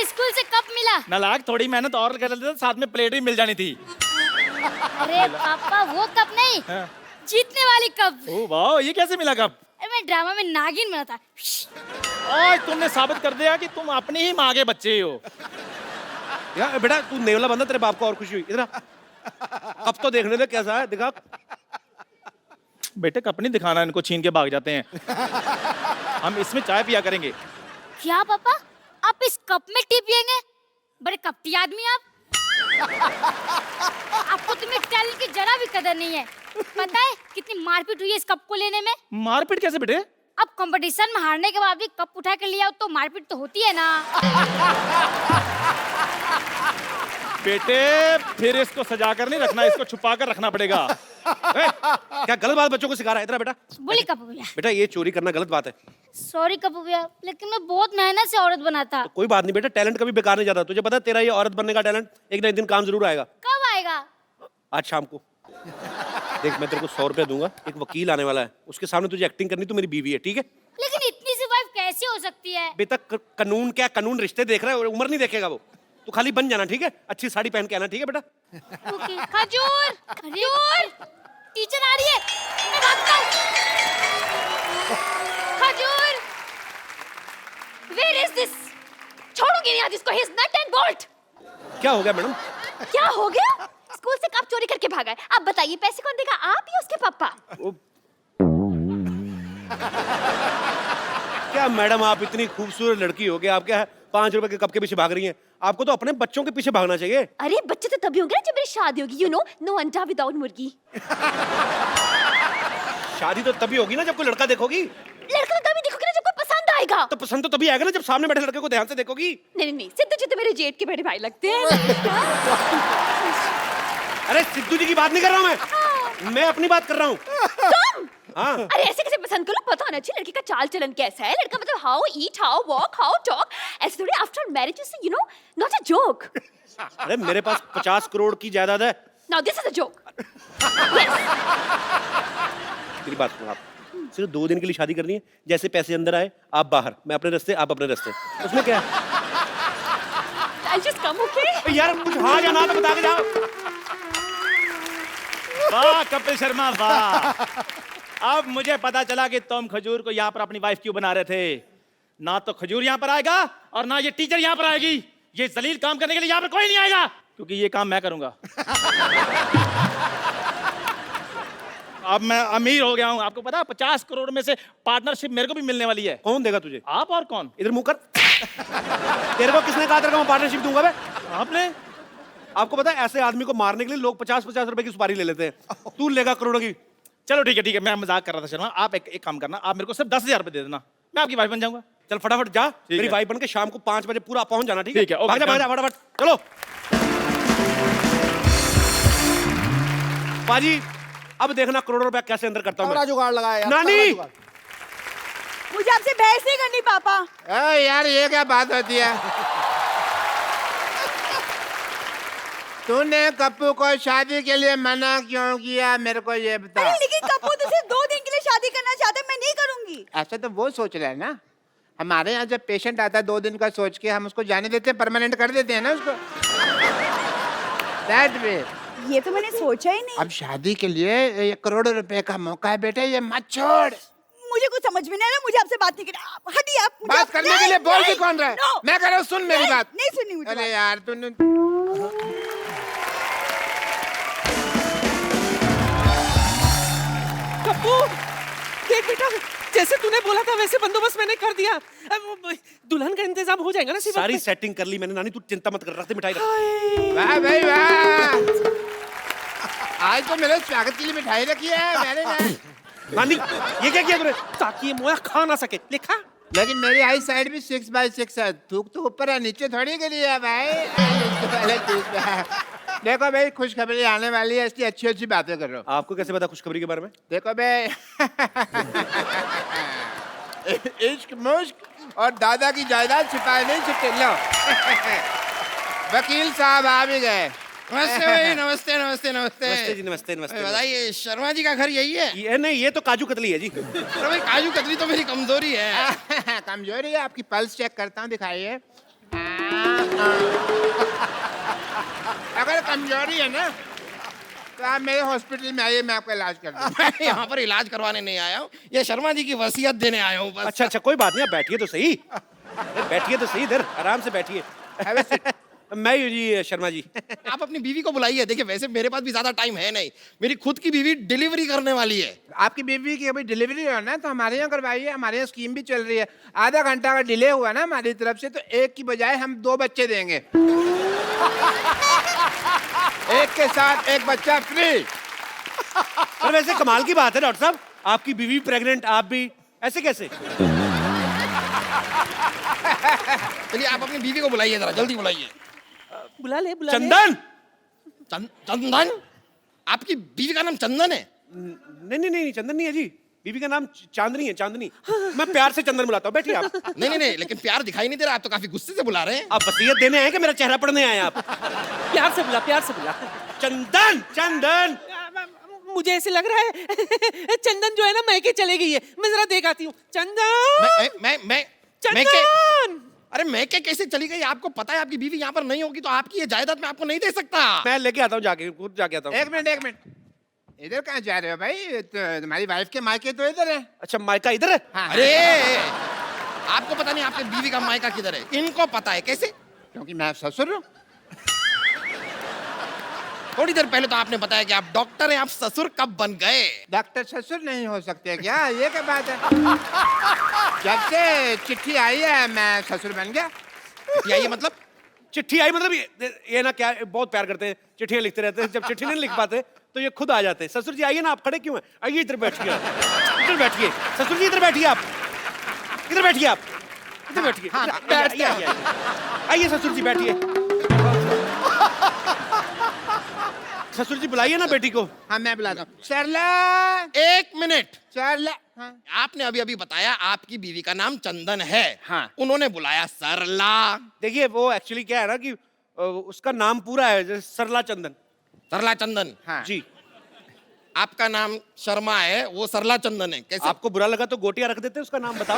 मुझे स्कूल से कप मिला। नालायक, थोड़ी मेहनत और कर लेते तो साथ में प्लेट भी मिल जानी थी। अरे पापा वो कप नहीं, हाँ। जीतने वाली कप। ओ वाह, ये कैसे मिला कप? अरे मैं ड्रामा में नागिन बना था। आज तुमने साबित कर दिया कि तुम अपनी ही माँ के बच्चे हो। यार बेटा तू नेवला बंदा, तेरे बाप को और खुशी हुई। इधर कब तो देखने दे कैसा है, दिखा। बेटे कप नहीं दिखाना, इनको छीन के भाग जाते हैं। हम इसमें चाय पिया करेंगे। क्या पापा, आप इस कप में टी पियेंगे? बड़े कपटी आदमी आप। आपको तो मेरे टैलेंट की जरा भी कदर नहीं है। पता है कितनी मारपीट हुई है इस कप को लेने में? मारपीट कैसे बेटे? अब कंपटीशन में हारने के बाद भी कप उठा कर लिया तो मारपीट तो होती है ना। बेटे फिर इसको सजा कर नहीं रखना, इसको छुपा कर रखना पड़ेगा। क्या गलत बात बच्चों को सिखा रहा है? इधर बेटा। बोली कपूर भैया। बेटा ये चोरी करना गलत बात है। सॉरी कपूर भैया, लेकिन मैं बहुत मेहनत से औरत बना था। तो कोई बात नहीं बेटा, टैलेंट कभी बेकार नहीं जाता। तुझे पता है तेरा ये औरत बनने का टैलेंट एक ना एक दिन काम जरूर आएगा। कब आएगा? आज शाम को। देख मैं तेरे को 100 रुपया दूंगा, एक वकील आने वाला है, उसके सामने तुझे एक्टिंग करनी, तो मेरी बीवी है, ठीक है? लेकिन इतनी सी वाइफ कैसे हो सकती है? बेटा कानून क्या, कानून रिश्ते देख रहा है, उम्र नहीं देखेगा वो। तू खाली बन जाना, ठीक है? अच्छी साड़ी पहन के आना, ठीक है बेटा? ओके। खजूर, खजूर, टीचर आ रही है, मैं भागता हूँ। खजूर, where is this? छोड़ूंगी नहीं आज इसको, he is nut and bolt। क्या हो गया मैडम? क्या हो गया? स्कूल से कप चोरी करके भागा है। अब बताइए पैसे कौन देगा, आप या उसके पापा? क्या मैडम आप इतनी खूबसूरत लड़की हो गया, आप क्या 5 रुपए के कप के पीछे भाग रही हैं? आपको तो अपने बच्चों के पीछे भागना चाहिए। अरे बच्चे तो तभी होंगे ना जब मेरी शादी होगी, नो अंडा विदाउट मुर्गी। शादी तो तभी होगी ना जब कोई लड़का देखोगी। लड़का तो तभी देखोगे ना जब कोई पसंद आएगा। तो पसंद तो तभी आएगा ना जब सामने बैठे लड़के को ध्यान से देखोगी। नहीं, सिद्धू जी तो मेरे जेठ के बड़े भाई लगते हैं। अरे सिद्धू जी की बात नहीं कर रहा हूँ मैं अपनी बात कर रहा हूँ। तुम? हाँ। अरे ऐसे कैसे पसंद करो, पता होना चाहिए लड़की का चाल चलन कैसा है। लड़का मतलब how eat, how walk, how talk, ऐसे थोड़ी after marriage is not a joke. अरे मेरे पास 50 करोड़ की जायदाद है। Now this is a joke. मेरी बात सुनो, आप सिर्फ 2 दिन के लिए शादी करनी है। जैसे पैसे अंदर आए आप बाहर, मैं अपने रास्ते आप अपने रास्ते, उसमें क्या है? I'll just come, okay? यार कुछ हाँ या ना तो बता के जाओ। वाह कपिल शर्मा वाह। अब मुझे पता चला कि तुम खजूर को यहाँ पर अपनी वाइफ क्यों बना रहे थे। ना तो खजूर यहाँ पर आएगा और ना ये टीचर यहाँ पर आएगी। ये जलील काम करने के लिए यहाँ पर कोई नहीं आएगा, क्योंकि ये काम मैं करूंगा। अब मैं अमीर हो गया हूँ, आपको पता है 50 करोड़ में से पार्टनरशिप मेरे को भी मिलने वाली है। कौन देगा तुझे? आप और कौन? इधर मुंह कर। तेरे को किसने कहा तेरे को मैं पार्टनरशिप दूंगा? बे आपने? आपको पता है ऐसे आदमी को मारने के लिए लोग 50-50 रुपए की सुपारी ले लेते हैं। तू लेगा करोड़ों की। चलो ठीक है, मैं मजाक कर रहा था शर्मा। आप एक काम करना, आप मेरे को सिर्फ 10,000 रुपए दे देना, मैं आपकी वाइफ बन जाऊंगा। चल फटाफट जा, मेरी है। वाइफ बन के शाम को 5 बजे पूरा पहुंच जाना, ठीक है? ठीक है, ओके, भाग जा डन। फटाफट, चलो। पाजी अब देखना करोड़ों रुपया कैसे अंदर करता हूँ मैं। जुगाड़ लगाया यार, नानी! तगड़ा जुगाड़। मुझे आपसे बहस नहीं करनी पापा। यार ये क्या बात होती है? तूने कप्पू को शादी के लिए मना क्यों किया, मेरे को ये बता। अरे लेकिन कपूर तो सिर्फ 2 दिन के लिए शादी करना चाहता है, मैं नहीं करूंगी। ऐसा तो वो सोच रहा है ना। हमारे यहाँ जब पेशेंट आता है 2 दिन का सोच के हम उसको जाने देते हैं, परमानेंट कर देते हैं ना उसको। That way। ये तो मैंने सोचा ही नहीं। अब शादी के लिए ये करोड़ों रुपए का मौका है बेटे, ये मत छोड़। मुझे कुछ समझ में नहीं आ रहा, मुझे आपसे बात नहीं करनी। हटिए आप। मुझे बात आप- करने नहीं, के लिए बोल भी नहीं, कौन रहा है? no, मैं कह रहा हूँ सुन मेरी नहीं, बात। नहीं सुननी मुझे अरे बात। यार तूने कप्पू देख बेटा, जैसे तूने बोला था वैसे बंदोबस्त मैंने कर दिया। अब दुल्हन का इंतजाम हो जाएगा ना? सारी सेटिंग कर ली मैंने। नानी तू चिंता मत कर, रखते मिठाई रख। वाह भाई वाह, आज तो मेरे स्वागत के लिए मिठाई रखी है मैंने ना। नानी ये क्या किया तूने? ताकि ये मोया खा ना सके। लिखा लेकिन मेरी आई साइड भी 6/6 है। थूक तो ऊपर है, नीचे थोड़ी के लिए है भाई। पहले ठीक है। देखो भाई खुशखबरी आने वाली है, इसलिए अच्छी अच्छी बातें कर रहा हूँ। आपको कैसे पता खुशखबरी के बारे में? देखो भाई इश्क मुश्क और दादा की जायदाद छिपाए नहीं छिपे। लो वकील साहब आ भी गए। नमस्ते भाई, नमस्ते नमस्ते नमस्ते। नमस्ते जी, नमस्ते नमस्ते। बताइए शर्मा जी का घर यही है? ये नहीं, ये तो काजू कतली है जी। अरे भाई काजू कतली तो मेरी कमजोरी है। कमजोरी है आपकी, पल्स चेक करता हूँ, दिखाइए। अगर कमजोरी है ना तो आप मेरे हॉस्पिटल में आइए, मैं आपका इलाज कर दूँ। मैं यहाँ पर इलाज करवाने नहीं आया हूँ, ये शर्मा जी की वसीयत देने आया हूँ बस। अच्छा अच्छा, कोई बात नहीं, आप बैठिए तो सही। बैठिए तो सही, इधर आराम से बैठिए। मैं हूँ जी शर्मा जी। आप अपनी बीवी को बुलाइए। देखिए वैसे मेरे पास भी ज्यादा टाइम है नहीं, मेरी खुद की बीवी डिलीवरी करने वाली है। आपकी बीवी की अभी डिलीवरी हो ना, तो हमारे यहाँ करवाइए, हमारे यहाँ स्कीम भी चल रही है। आधा घंटा का डिले हुआ ना हमारी तरफ से, तो एक की बजाय हम 2 बच्चे देंगे। एक के साथ एक बच्चा फ्री। पर वैसे कमाल की बात है डॉक्टर साहब, आपकी बीवी प्रेग्नेंट, आप भी, ऐसे कैसे? चलिए आप अपनी बीवी को बुलाइए, जरा जल्दी बुलाइए। बुला ले चंदन। चंदन? आपकी बीवी का नाम चंदन है? नहीं नहीं नहीं, चंदन नहीं है जी, बीवी का नाम चांदनी है, चांदनी। मैं प्यार से चंदन बुलाता हूँ, बैठिए आप। नहीं, लेकिन प्यार दिखाई नहीं दे रहा, आप तो काफी गुस्से से बुला रहे हैं। आप वसीयत देने आए कि मेरा चेहरा पढ़ने आए आप? प्यार से बुला, प्यार से बुला। चंदन, चंदन। मुझे ऐसे लग रहा है चंदन जो है ना मैके चले गई है। मैं जरा देख आती हूँ। चंदन, मैं चंदन। अरे मैं क्या कैसे चली गई? आपको पता है आपकी बीवी यहाँ पर नहीं होगी तो आपकी ये जायदाद मैं आपको नहीं दे सकता। मैं लेके आता हूँ, जाके खुद जाके आता हूँ। एक मिनट, इधर कहाँ जा रहे हो भाई? तो तुम्हारी वाइफ के मायके तो इधर है। अच्छा, मायका इधर है? हाँ, अरे आपको पता नहीं आपकी बीवी का मायका किधर है? इनको पता है। कैसे? क्योंकि मैं ससुर हूँ। थोड़ी देर पहले तो आपने बताया कि आप डॉक्टर हैं, आप ससुर कब बन गए? डॉक्टर ससुर नहीं हो सकते क्या? ये क्या बात है? जब से चिट्ठी आई है मैं ससुर बन गया। ये मतलब? चिट्ठी आई मतलब ये ना, क्या बहुत प्यार करते हैं, चिट्ठियां लिखते रहते हैं, जब चिट्ठी नहीं लिख पाते तो ये खुद आ जाते हैं। ससुर जी आइए ना, आप खड़े क्यों हैं? आइए इधर बैठिए, इधर बैठिए। ससुर जी इधर बैठिए, आप इधर बैठिए, आप इधर बैठिए। आइए ससुर जी बैठिए। ससुर जी बुलाइए ना बेटी को। हाँ मैं बुलाता हूँ। सरला, 1 मिनट। सरला। हाँ। आपने अभी अभी बताया आपकी बीवी का नाम चंदन है। हाँ। उन्होंने बुलाया सरला। देखिए वो एक्चुअली क्या है ना कि उसका नाम पूरा है जैसे सरला चंदन। सरला चंदन। हाँ। जी। आपका नाम शर्मा है, वो सरला चंदन है। कैसे? आपको बुरा लगा तो गोटियां रख देते, उसका नाम बताओ,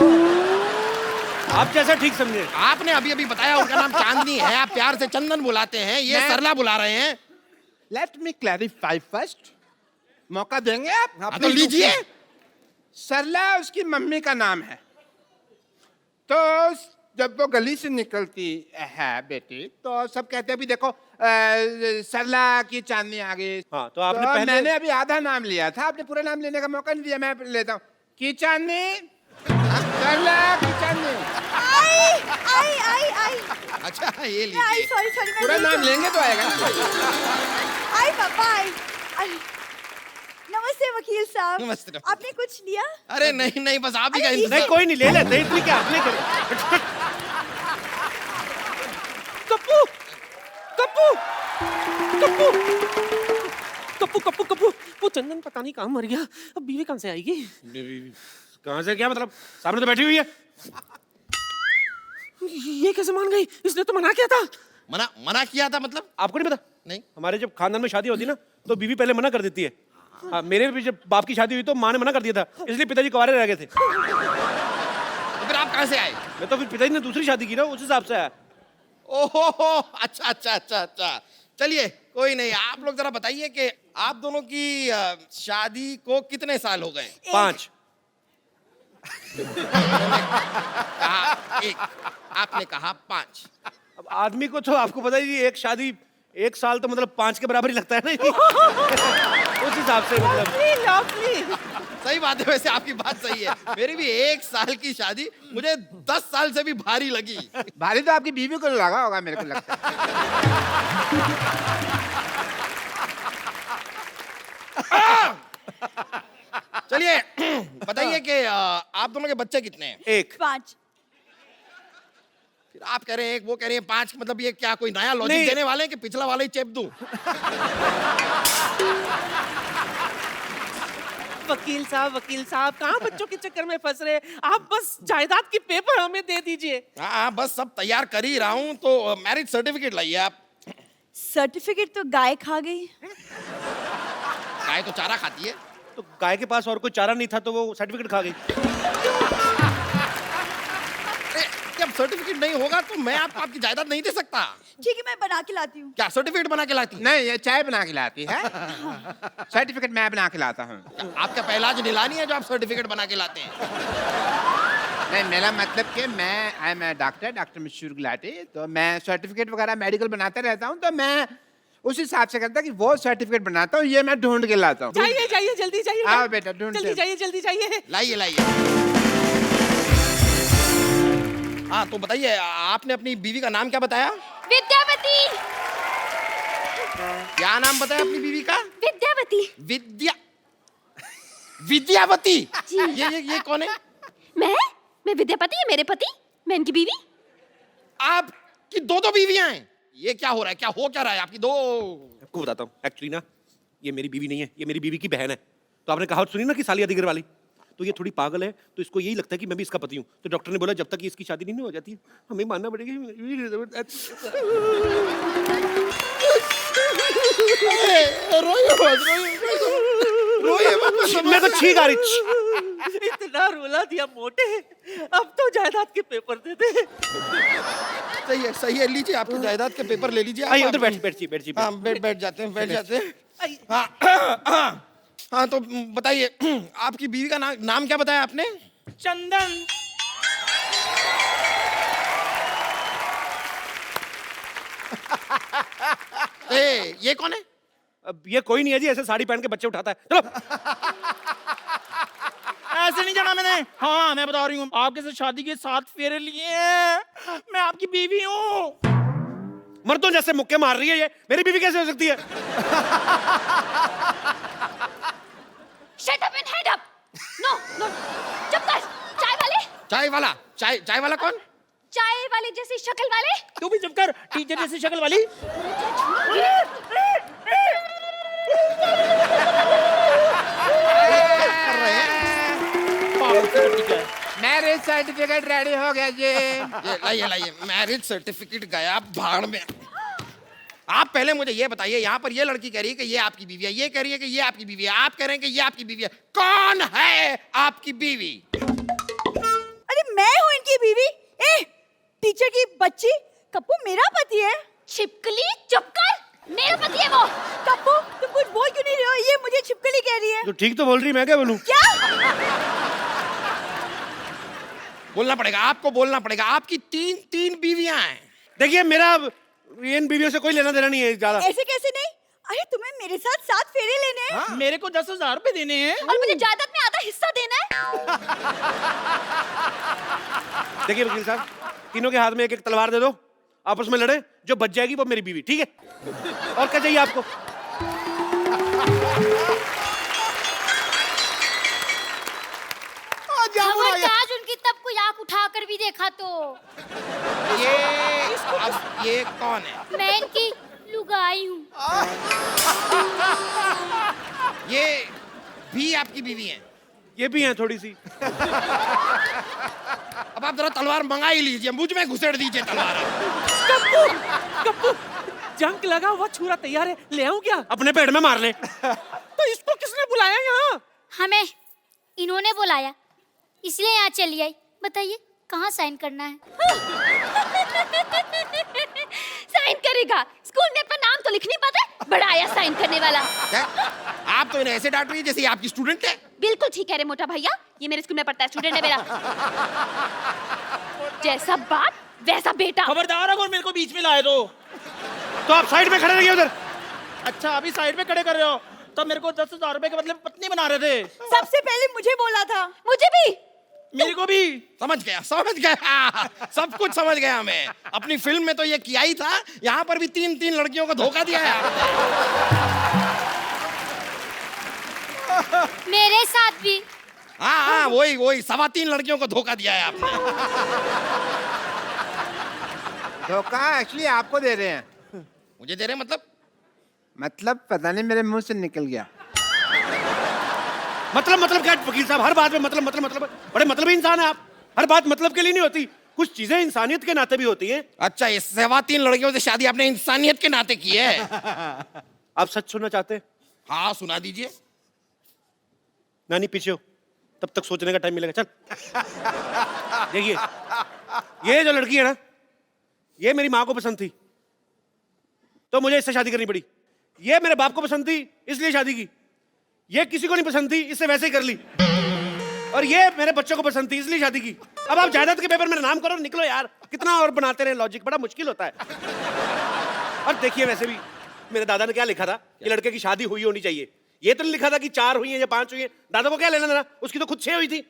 आप जैसा ठीक समझे। आपने अभी अभी बताया उनका नाम चांदनी है, आप प्यार से चंदन बुलाते हैं, ये सरला बुला रहे हैं। Let me clarify first. मौका देंगे आप? हाँ, तो लीजिए। सरला उसकी मम्मी का नाम है। तो जब वो गली से निकलती है बेटी, तो सब कहते हैं भी देखो सरला की चांदनी आ गई। हाँ, तो आपने पहले- मैंने अभी आधा नाम लिया था, आपने पूरा नाम लेने का मौका नहीं दिया। मैं लेता हूँ की चांदनी, सरला की चांदनी। आई अच्छा ये आई, लीजिए। सॉरी पूरा नाम लेंगे तो आएगा ना। आई पापा आई। नमस्ते वकील साहब। नमस्ते। आपने कुछ लिया? अरे नहीं बस आप ही का अरे, इंतजार। नहीं कोई नहीं, ले लेते, इतनी क्या आपने करे। कप्पू, कप्पू, कप्पू, कप्पू, कप्पू, कप्पू। वो चंदन पता नहीं कहाँ मर गया। अब बीवी कहाँ से आएगी? कहाँ से क्या मतलब? सामने तो बैठी हुई है। ये कैसे मान गई? इसने तो मना किया था। मना किया था मतलब? आपको नहीं पता? नहीं। हमारे जब खानदान में शादी होती ना तो बीवी पहले मना कर देती है। हाँ, मेरे भी जब बाप की शादी हुई तो माँ ने मना कर दिया था, इसलिए पिताजी कुंवारे रह गए थे। तो फिर आप कहाँ से आए? मैं तो फिर पिताजी ने दूसरी शादी की ना, उस हिसाब से आया। ओहो, अच्छा। चलिए कोई नहीं, आप लोग जरा बताइए कि आप दोनों की शादी को कितने साल हो गए? 5। कहा 1, आपने कहा 5। अब आदमी को तो आपको पता ही, एक शादी 1 साल तो मतलब 5 के बराबर ही लगता है ना। उस हिसाब से मतलब। लवली। सही बात है, वैसे आपकी बात सही है। मेरी भी 1 साल की शादी मुझे 10 साल से भी भारी लगी। भारी तो आपकी बीवी को लगा होगा, मेरे को लगता है। चलिए बताइए कि आप दोनों के बच्चे कितने हैं? 1। 5। फिर आप कह रहे हैं 1, वो कह रहे हैं 5, मतलब ये क्या कोई नया लॉजिक नहीं। देने वाले हैं कि पिछला वाला ही चेप दूं? वकील साहब कहाँ बच्चों के चक्कर में फंस रहे? आप बस जायदाद की पेपर हमें दे दीजिए। हाँ बस सब तैयार कर ही रहा हूँ, तो मैरिज सर्टिफिकेट लाइए आप। सर्टिफिकेट तो गाय खा गई। गाय तो चारा खाती है। तो गाय के पास और कोई चारा नहीं था तो वो सर्टिफिकेट खा गई। अरे, जब सर्टिफिकेट नहीं होगा तो मैं आपको आपकी जायदाद नहीं दे सकता। ठीक है मैं बना के लाती हूँ। क्या सर्टिफिकेट बना के लाती? नहीं, ये चाय बना के लाती है। सर्टिफिकेट मैं बना के लाता हूँ। आपका पहला नीलानी है जो आप सर्टिफिकेट बना के लाते हैं। नहीं, मेरा मतलब कि आई एम डॉक्टर मशहूर गुलाटी, तो मैं सर्टिफिकेट वगैरह मेडिकल बनाता रहता हूँ, तो मैं उस हिसाब से करता कि वो सर्टिफिकेट बनाता हूँ, ये मैं ढूंढ के लाता हूँ। जाइए जाइए जल्दी जाइए। आओ बेटा, ढूंढते जल्दी हैं। जाइए जल्दी जाइए। लाइए लाइए। हाँ तो बताइए, आपने अपनी बीवी का नाम क्या बताया? विद्यावती। क्या नाम बताया अपनी बीवी का? विद्यावती। विद्यावती। जी। ये कौन है? मैं विद्यापति, ये मेरे पति, मैं इनकी बीवी। आपकी दो बीवियां हैं? ये क्या हो रहा है? क्या हो क्या रहा है आपकी दो? आपको बताता हूँ, एक्चुअली ना ये मेरी बीवी नहीं है, ये मेरी बीवी की बहन है। तो आपने कहावत सुनी ना कि सालिया दिगर वाली, तो ये थोड़ी पागल है, तो इसको यही लगता है कि मैं भी इसका पति हूँ। तो डॉक्टर ने बोला जब तक ये इसकी शादी नहीं हो जाती हमें मानना पड़ेगा। मैं तो छींक आ रही। इतना रुला दिया मोटे, अब तो जायदाद के पेपर दे दे। सही है, लीजिए आपकी जायदाद के पेपर ले लीजिए। आइए उधर बैठ। हाँ बैठ जाते हैं। हाँ तो बताइए, आपकी बीवी का नाम क्या बताया आपने? चंदन। ये कौन है? अब ये कोई नहीं है जी, ऐसे साड़ी पहन के बच्चे उठाता है। चलो। ऐसे नहीं जाना मैंने। हाँ मैं बता रही हूँ, आपके साथ शादी के 7 फेरे लिए हैं। मैं आपकी बीवी हूँ। मर्दों जैसे मुक्के मार रही है ये, मेरी बीवी कैसे हो सकती है? Shut up and head up. No. चुप कर। चाय वाला कौन? चाय वाले जैसी शक्ल वाले। तू भी चुप कर, टीचर जैसी शक्ल वाली। मैरिज सर्टिफिकेट रेडी हो गया जी। लाइए मैरिज सर्टिफिकेट गया भाड़ में। आप पहले मुझे ये बताइए, यहाँ पर ये लड़की कह रही है कि ये आपकी बीवी है, ये कह रही है कि ये आपकी बीवी है, आप कह रहे हैं कि ये आपकी बीवी है। कौन है आपकी बीवी? अरे मैं हूँ इनकी बीवी। टीचर की बच्ची, कप्पू मेरा पति है। छिपकली चुप कर, मेरा पति है वो। कप्पू तुम कुछ बोल क्यों नहीं रहे हो? ये मुझे छिपकली कह रही है। तो ठीक तो बोल रही, मैं क्या बोलूं? क्या? बोलना पड़ेगा, आपको बोलना पड़ेगा। आपकी तीन बीवियां हैं। देखिए मेरा इन बीवियों से कोई लेना देना नहीं है ज्यादा। ऐसे कैसे नहीं? अरे तुम्हें मेरे साथ 7 फेरे लेने हैं। मेरे को 10,000 रुपए देने हैं। और मुझे जायदाद में आधा हिस्सा देना है। देखिए वकील साहब, तीनों के हाथ में एक तलवार दे दो, आपस में लड़े, जो बच जाएगी वो मेरी बीवी। ठीक है? और क्या चाहिए आपको? खबरदार उनकी तब कोई आंख उठाकर भी देखा तो। ये कौन है? मैं इनकी लुगाई हूँ। ये भी आपकी बीवी हैं? ये भी हैं थोड़ी सी। अब आप जरा तलवार मंगा ही लीजिए, मुझ में घुसेड़ दीजिए तलवार। कप्पू जंग लगा हुआ छुरा तैयार है, ले आऊं क्या? अपने पेट में मार ले। तो इसको किसने बुलाया यहाँ? हमें इन्होंने बुलाया, इसलिए यहाँ चली आई। बताइए कहाँ साइन करना है? साइन करेगा? स्कूल में अपना नाम तो लिख नहीं पाता, बड़ा आया साइन करने वाला। क्या? आप तो इन्हें ऐसे डांट रही है जैसे आपकी स्टूडेंट है। बिल्कुल ठीक है रे मोटा भैया, ये मेरे स्कूल में पढ़ता है, स्टूडेंट है मेरा। जैसा बाप वैसा बेटा। खबरदार अगर मेरे को बीच में लाए तो आप साइड में खड़े रहिए उधर। अच्छा अभी साइड में खड़े कर रहे हो, तब मेरे को 10,000 रुपए के बदले पत्नी बना रहे थे। सबसे पहले मुझे बोला था। मुझे भी। मेरे को भी। समझ गया सब कुछ समझ गया मैं। अपनी फिल्म में तो ये किया ही था, यहाँ पर भी 3 लड़कियों को धोखा दिया है आपने। मेरे साथ भी। हाँ वही 3.25 लड़कियों को धोखा दिया है आपने। धोखा एक्चुअली आपको दे रहे हैं। मुझे दे रहे हैं मतलब पता नहीं मेरे मुंह से निकल गया। मतलब क्या वकील साहब, हर बात में मतलब बड़े मतलबी इंसान है आप। हर बात मतलब के लिए नहीं होती, कुछ चीजें इंसानियत के नाते भी होती हैं। अच्छा, ये 3.25 लड़कियों से शादी आपने इंसानियत के नाते की है? आप सच सुनना चाहते हैं? हाँ सुना दीजिए। नानी पीछे हो, तब तक सोचने का टाइम मिलेगा। चल देखिए, ये जो लड़की है ना, ये मेरी माँ को पसंद थी तो मुझे इससे शादी करनी पड़ी। ये मेरे बाप को पसंद थी इसलिए शादी की। ये किसी को नहीं पसंद थी, इससे वैसे ही कर ली। और ये मेरे बच्चों को पसंद थी इसलिए शादी की। अब आप जायदाद के पेपर में नाम करो, निकलो यार। कितना और बनाते रहे लॉजिक, बड़ा मुश्किल होता है। और देखिए वैसे भी मेरे दादा ने क्या लिखा था कि लड़के की शादी हुई होनी चाहिए। ये तो नहीं लिखा था कि 4 हुई है या 5 हुई है। दादा को क्या लेना देना, उसकी तो खुद 6 हुई थी।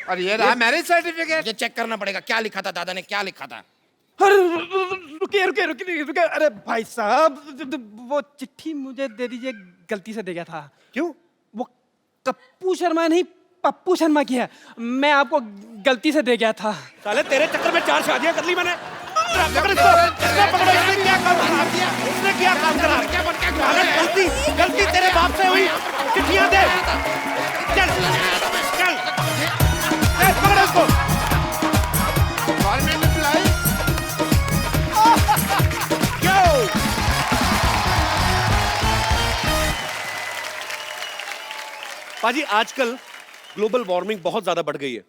और ये रहा मैरिज सर्टिफिकेट। मुझे चेक करना पड़ेगा क्या लिखा था दादा ने, क्या लिखा था। अरे रुकिए रुकिए रुकिए रुकिए, अरे भाई साहब वो चिट्ठी मुझे दे दीजिए, गलती से दे गया था। क्यों? वो कप्पू शर्मा नहीं पप्पू शर्मा की है, मैं आपको गलती से दे गया था। साले तेरे चक्कर में 4 शादियां कर ली मैंने। पकड़ इसको, पकड़ो। इसने क्या काम करा? इसने क्या काम करा? गलती गलती तेरे बाप से हुई। चिट्ठियां दे। चल चल, पकड़ो इसको। Government employ. पाजी आजकल ग्लोबल वार्मिंग बहुत ज्यादा बढ़ गई है,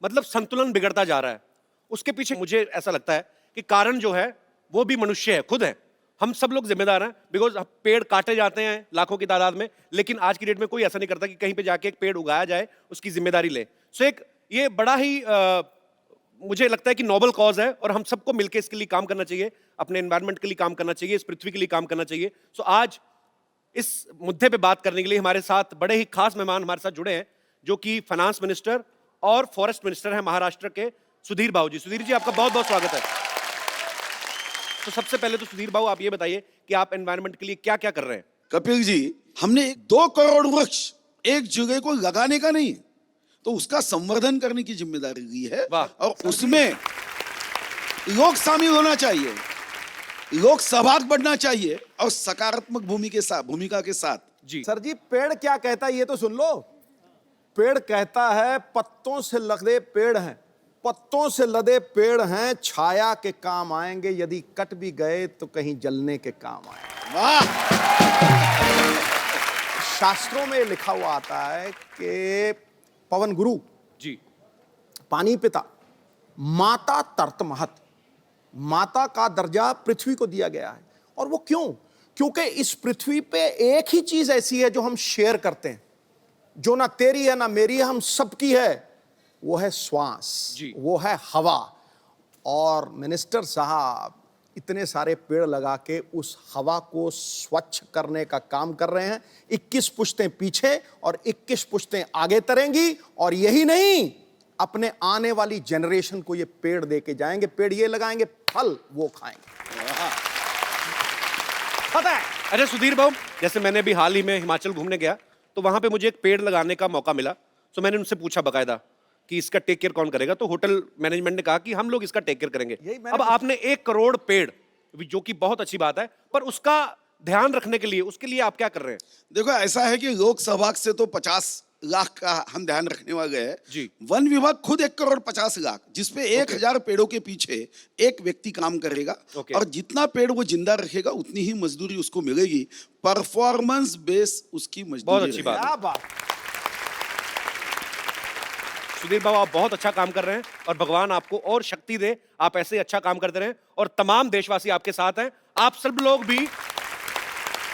मतलब संतुलन बिगड़ता जा रहा है। उसके पीछे मुझे ऐसा लगता है कि कारण जो है वो भी मनुष्य है, खुद है। हम सब लोग जिम्मेदार हैं, बिकॉज पेड़ काटे जाते हैं लाखों की तादाद में, लेकिन आज की डेट में कोई ऐसा नहीं करता कि कहीं पे जाके एक पेड़ उगाया जाए, उसकी जिम्मेदारी ले। सो एक ये बड़ा ही मुझे लगता है कि नोबल कॉज है और हम सबको मिलकर इसके लिए काम करना चाहिए, अपने एनवायरनमेंट के लिए काम करना चाहिए, इस पृथ्वी के लिए काम करना चाहिए। सो आज इस मुद्दे पे बात करने के लिए हमारे साथ बड़े ही खास मेहमान हमारे साथ जुड़े हैं, जो कि फाइनेंस मिनिस्टर और फॉरेस्ट मिनिस्टर हैं महाराष्ट्र के, सुधीर बाबू जी। सुधीर जी आपका बहुत बहुत स्वागत है। तो सबसे पहले तो सुधीर बाबू आप ये बताइए कि आप एनवायरनमेंट के लिए क्या क्या कर रहे हैं। कपिल जी, हमने 2 करोड़ वृक्ष एक जगह को लगाने का नहीं, तो उसका संवर्धन करने की जिम्मेदारी ली है। और उसमें लोग शामिल होना चाहिए, लोग सहभाग बढ़ना चाहिए और सकारात्मक भूमिका के साथ। जी सर जी, पेड़ क्या कहता है ये तो सुन लो। पेड़ कहता है पत्तों से लदे पेड़ हैं, पत्तों से लदे पेड़ हैं, छाया के काम आएंगे, यदि कट भी गए तो कहीं जलने के काम आएंगे। वाह! शास्त्रों में लिखा हुआ आता है कि पवन गुरु जी, पानी पिता, माता तर्त महत, माता का दर्जा पृथ्वी को दिया गया है। और वो क्यों? क्योंकि इस पृथ्वी पे एक ही चीज ऐसी है जो हम शेयर करते हैं, जो ना तेरी है ना मेरी है, हम सबकी है। वो है श्वास जी। वो है हवा। और मिनिस्टर साहब इतने सारे पेड़ लगा के उस हवा को स्वच्छ करने का काम कर रहे हैं। 21 पुश्तें पीछे और 21 पुश्तें आगे तरेंगी। और यही नहीं, अपने आने वाली जनरेशन को ये पेड़ दे के जाएंगे। पेड़ ये लगाएंगे, फल वो खाएंगे। पता है? अरे सुधीर बाबू, जैसे मैंने भी हाल ही में हिमाचल घूमने गया तो वहां पे मुझे एक पेड़ लगाने का मौका मिला। तो मैंने उनसे पूछा बकायदा कि इसका टेक केयर कौन करेगा, तो होटल मैनेजमेंट ने कहा कि हम लोग इसका टेक केयर करेंगे। अब आपने 1 करोड़ पेड़, जो कि बहुत अच्छी बात है, पर उसका ध्यान रखने के लिए, उसके लिए आप क्या कर रहे हैं? देखो, ऐसा है कि लोक सहभाग से तो 50 लाख का हम ध्यान रखने वाले हैं जी। वन विभाग खुद 1 करोड़ 50 लाख, जिसपे 1000 पेड़ों के पीछे एक व्यक्ति काम करेगा। और जितना पेड़ वो जिंदा रखेगा उतनी ही मजदूरी उसको मिलेगी। परफॉर्मेंस बेस उसकी मजदूरी। बहुत अच्छी बात है। सुधीर बाबू, आप बहुत अच्छा काम कर रहे हैं और भगवान आपको और शक्ति दे, आप ऐसे ही अच्छा काम करते रहें। और तमाम देशवासी आपके साथ हैं। आप सब लोग भी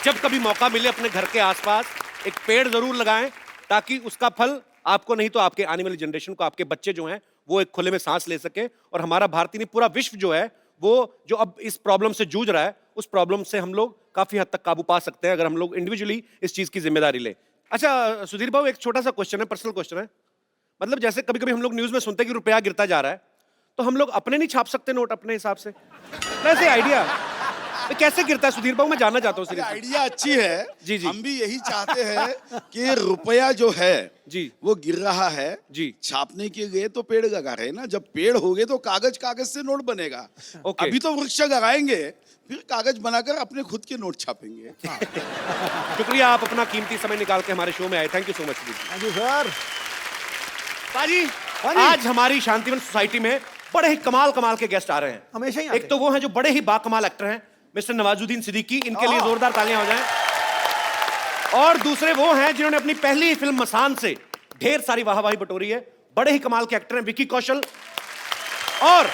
जब कभी मौका मिले अपने घर के आसपास एक पेड़ जरूर लगाएं, ताकि उसका फल आपको नहीं तो आपके आने वाली जनरेशन को, आपके बच्चे जो हैं वो एक खुले में सांस ले सके। और हमारा भारतीय नहीं, पूरा विश्व जो है वो जो अब इस प्रॉब्लम से जूझ रहा है, उस प्रॉब्लम से हम लोग काफी हद तक काबू पा सकते हैं अगर हम लोग इंडिविजुअली इस चीज की जिम्मेदारी ले। अच्छा सुधीर बाबू, एक छोटा सा क्वेश्चन है, पर्सनल क्वेश्चन है। मतलब जैसे कभी कभी हम लोग न्यूज में सुनते हैं कि रुपया गिरता जा रहा है, तो हम लोग अपने नहीं छाप सकते नोट अपने हिसाब से? वैसे आइडिया कैसे गिरता है सुधीर बाबू, मैं जानना चाहता हूँ। आइडिया अच्छी है जी जी। हम भी यही चाहते हैं कि रुपया जो है जी वो गिर रहा है जी। छापने के लिए तो पेड़ लगा रहे हैं ना, जब पेड़ हो गए तो कागज से नोट बनेगा। अभी तो वृक्ष लगाएंगे, फिर कागज बनाकर अपने खुद के नोट छापेंगे। शुक्रिया, आप अपना कीमती समय निकाल के हमारे शो में आए। Thank you so much. Thank you sir. पाजी, आज हमारी शांतिवन सोसाइटी में बड़े ही कमाल के गेस्ट आ रहे हैं। हमेशा ही एक तो वो हैं जो बड़े ही बाकमाल एक्टर हैं, मिस्टर नवाजुद्दीन सिद्दीकी, इनके लिए जोरदार तालियां हो जाएं। और दूसरे वो हैं जिन्होंने अपनी पहली फिल्म मसान से ढेर सारी वाहवाही बटोरी है, बड़े ही कमाल के एक्टर हैं विकी कौशल। और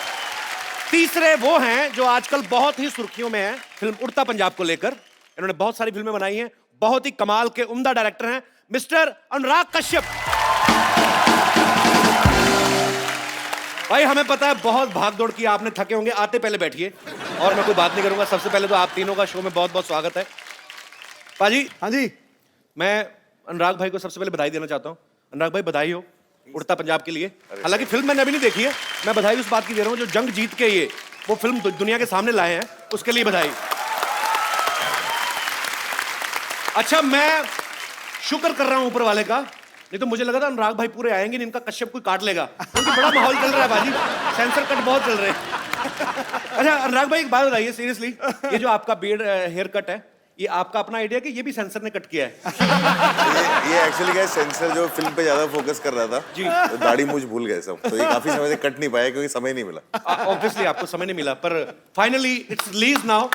तीसरे वो हैं जो आजकल बहुत ही सुर्खियों में हैं फिल्म उड़ता पंजाब को लेकर। इन्होंने बहुत सारी फिल्में बनाई हैं, बहुत ही कमाल के उम्दा डायरेक्टर हैं मिस्टर अनुराग कश्यप। भाई हमें पता है बहुत भाग दौड़ की, आपने थके होंगे, आते पहले बैठिए और मैं कोई बात नहीं करूंगा। सबसे पहले तो आप तीनों का शो में बहुत बहुत स्वागत है। पाजी। हाँ जी। मैं अनुराग भाई को सबसे पहले बधाई देना चाहता हूँ। अनुराग भाई बधाई हो उड़ता पंजाब के लिए। हालांकि फिल्म मैंने अभी नहीं देखी है, मैं बधाई उस बात की दे रहा हूँ जो जंग जीत के ये वो फिल्म दुनिया के सामने लाए हैं, उसके लिए बधाई। अच्छा, मैं शुक्र कर रहा हूं ऊपर वाले का, नहीं तो मुझे लगा था अनुराग भाई पूरे आएंगे नहीं, इनका कश्यप कोई काट लेगा, क्योंकि बड़ा माहौल चल रहा है बाजी, सेंसर कट बहुत चल रहे हैं। अच्छा अनुराग भाई एक बात बताइए सीरियसली, ये जो आपका बियर्ड हेयर कट है, ये आपका अपना आइडिया कि ये भी सेंसर ने कट किया है? ये एक्चुअली क्या, सेंसर जो फिल्म पे ज्यादा फोकस कर रहा था जी, तो दाढ़ी मूंछ भूल गए सब, तो ये काफी समय से कट नहीं पाया क्योंकि समय नहीं मिला। ऑब्वियसली आपको समय नहीं मिला, पर फाइनली इट्स रिलीज नाउ।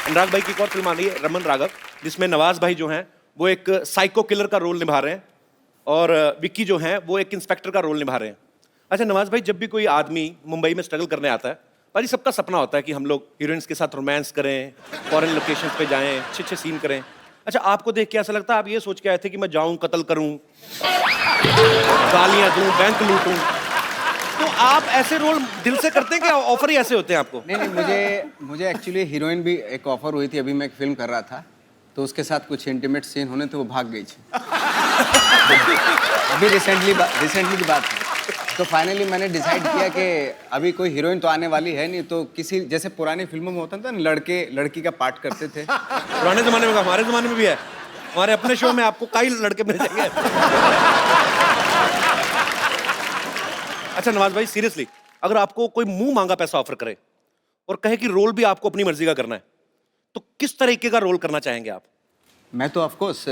अनुराग भाई की एक और फिल्म आ रही है रमन राघव, जिसमें नवाज भाई जो हैं वो एक साइको किलर का रोल निभा रहे हैं और विक्की जो हैं वो एक इंस्पेक्टर का रोल निभा रहे हैं। अच्छा नवाज भाई, जब भी कोई आदमी मुंबई में स्ट्रगल करने आता है, भाई सबका सपना होता है कि हम लोग हीरोइंस के साथ रोमांस करें, फॉरेन लोकेशंस पे जाएं, अच्छे अच्छे सीन करें। अच्छा आपको देख के ऐसा लगता है आप ये सोच के आए थे कि मैं जाऊं, कत्ल करूं, गालियां दूं, बैंक लूटूं, तो आप ऐसे रोल दिल से करते हैं कि ऑफर ही ऐसे होते हैं आपको? नहीं, मुझे एक्चुअली हीरोइन भी एक ऑफर हुई थी, अभी मैं एक फिल्म कर रहा था तो उसके साथ कुछ इंटीमेट सीन होने तो वो भाग गई थी। अभी रिसेंटली की बात है। तो फाइनली मैंने डिसाइड किया कि अभी कोई हीरोइन तो आने वाली है नहीं, तो किसी जैसे पुरानी फिल्मों में होता था ना, लड़के लड़की का पार्ट करते थे। पुराने जमाने में, हमारे जमाने में भी है, हमारे अपने शो में आपको कई लड़के मिल जाएंगे। अच्छा नवाज भाई सीरियसली, अगर आपको कोई मुंह मांगा पैसा ऑफर करे और कहे कि रोल भी आपको अपनी मर्जी का करना है, तो किस तरीके का रोल करना चाहेंगे आप? मैं तो ऑफ कोर्स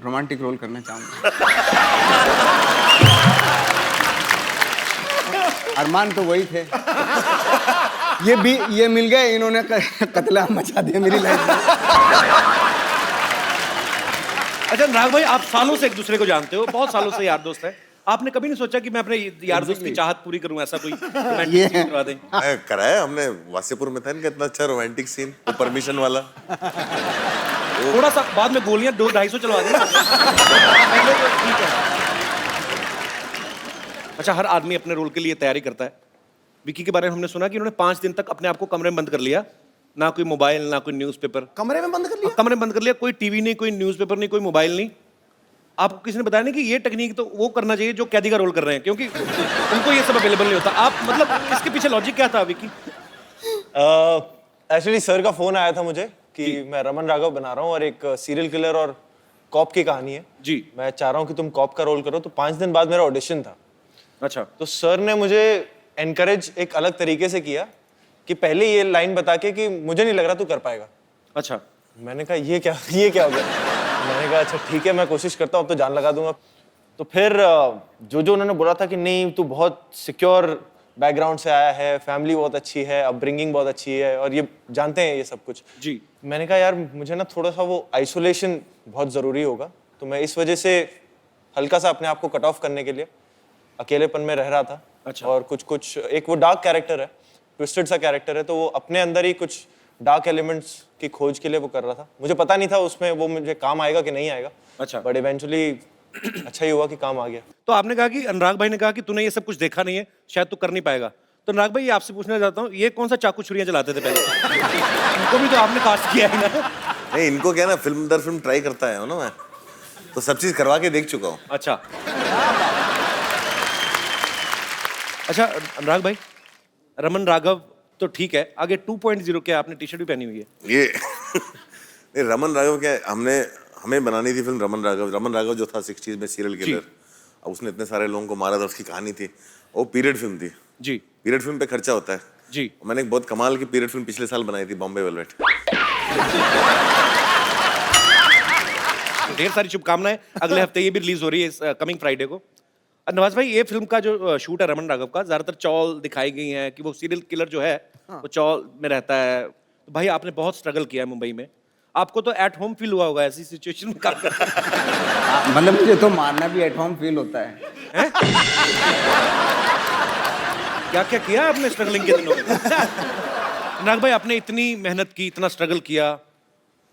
रोमांटिक रोल करना चाहूंगा। अरमान तो वही थे, ये मिल गए, इन्होंने कत्लेआम मचा दिया मेरी लाइफ में। अच्छा नाग भाई, आप सालों से एक दूसरे को जानते हो, बहुत सालों से यार दोस्त है, आपने कभी नहीं सोचा कि मैं अपने यार दोस्त की चाहत पूरी करूं, ऐसा कोई रोमांटिक सीन करवा दें? कराया हमने, वासेपुर में था इनका इतना अच्छा रोमांटिक सीन, वो परमिशन वाला। थोड़ा सा बाद में गोलियां 200-250 चलवा देना। ठीक है। अच्छा हर आदमी अपने रोल के लिए तैयारी करता है। विकी के बारे में हमने सुना कि उन्होंने 5 दिन तक अपने आप को कमरे में बंद कर लिया, ना कोई मोबाइल ना कोई न्यूज़पेपर। कमरे में बंद कर लिया? कमरे में बंद कर लिया, कोई टीवी नहीं, कोई न्यूज़पेपर नहीं, कोई मोबाइल नहीं। आपको किसी ने बताया नहीं कि ये टेक्निक तो वो करना चाहिए जो कैदी का रोल कर रहे हैं, क्योंकि उनको ये सब अवेलेबल नहीं होता। आप मतलब इसके पीछे लॉजिक क्या था विकी? एक्चुअली सर का फोन आया था मुझे कि मैं रमन राघव बना रहा हूँ और एक सीरियल किलर और कॉप की कहानी है जी, मैं चाह रहा हूँ कि तुम कॉप का रोल करो। तो 5 दिन बाद मेरा ऑडिशन था। अच्छा। तो सर ने मुझे एनकरेज एक अलग तरीके से किया कि पहले ये लाइन बता के कि मुझे नहीं लग रहा तू कर पाएगा। अच्छा। मैंने कहा ये क्या हो गया? मैंने कहा अच्छा ठीक है, मैं कोशिश करता हूँ, अब तो जान लगा दूंगा। तो फिर जो उन्होंने बोला था कि नहीं तू बहुत सिक्योर बैकग्राउंड से आया है, फैमिली बहुत अच्छी है, अपब्रिंगिंग बहुत अच्छी है और ये जानते हैं ये सब कुछ जी। मैंने कहा यार मुझे ना थोड़ा सा वो आइसोलेशन बहुत ज़रूरी होगा, तो मैं इस वजह से हल्का सा अपने आप को कट ऑफ करने के लिए अकेलेपन में रह रहा था। अच्छा। और कुछ एक वो डार्क कैरेक्टर है, ट्विस्टेड सा कैरेक्टर है, तो वो अपने अंदर ही कुछ डार्क एलिमेंट्स की खोज के लिए वो कर रहा था। मुझे पता नहीं था उसमें वो मुझे काम आएगा कि नहीं आएगा। अच्छा। बट इवेंचुअली अच्छा ही हुआ कि काम आ गया। तो आपने कहा कि अनुराग भाई ने कहा कि तूने ये सब कुछ देखा नहीं है, शायद तू कर नहीं पाएगा। तो अनुराग भाई आपसे पूछना चाहता हूँ, ये कौन सा चाकू छुरियां चलाते थे पहले? इनको भी तो आपने कास्ट किया है ना? नहीं, इनको क्या ना, फिल्म दर फिल्म ट्राई करता है ना, मैं तो सब चीज करवा के देख चुका हूँ। अच्छा। अच्छा अनुराग भाई, रमन राघव तो ठीक है, आगे 2.0 के आपने टी शर्ट भी पहनी हुई है ये नहीं, रमन राघव क्या, हमें बनानी थी फिल्म रमन राघव जो था 60s में सीरियल किलर। अब उसने इतने सारे लोगों को मारा था, उसकी कहानी थी, वो पीरियड फिल्म थी जी। पीरियड फिल्म पे खर्चा होता है जी। मैंने एक बहुत कमाल की पीरियड फिल्म पिछले साल बनाई थी, बॉम्बे वेलवेट। ढेर सारी शुभकामनाएं, अगले हफ्ते ये भी रिलीज हो रही है कमिंग फ्राइडे को। नवाज भाई, ये फिल्म का जो शूट है रमन राघव का, ज्यादातर चौल दिखाई गई हैं कि वो सीरियल किलर जो है वो चौल में रहता है। तो भाई आपने बहुत स्ट्रगल किया है मुंबई में, आपको तो एट होम फील हुआ होगा ऐसी सिचुएशन में काम करना। मतलब मुझे तो मारना भी एट होम फील होता है। क्या क्या किया आपने स्ट्रगलिंग के दिनों में? अनुराग भाई, आपने इतनी मेहनत की, इतना स्ट्रगल किया,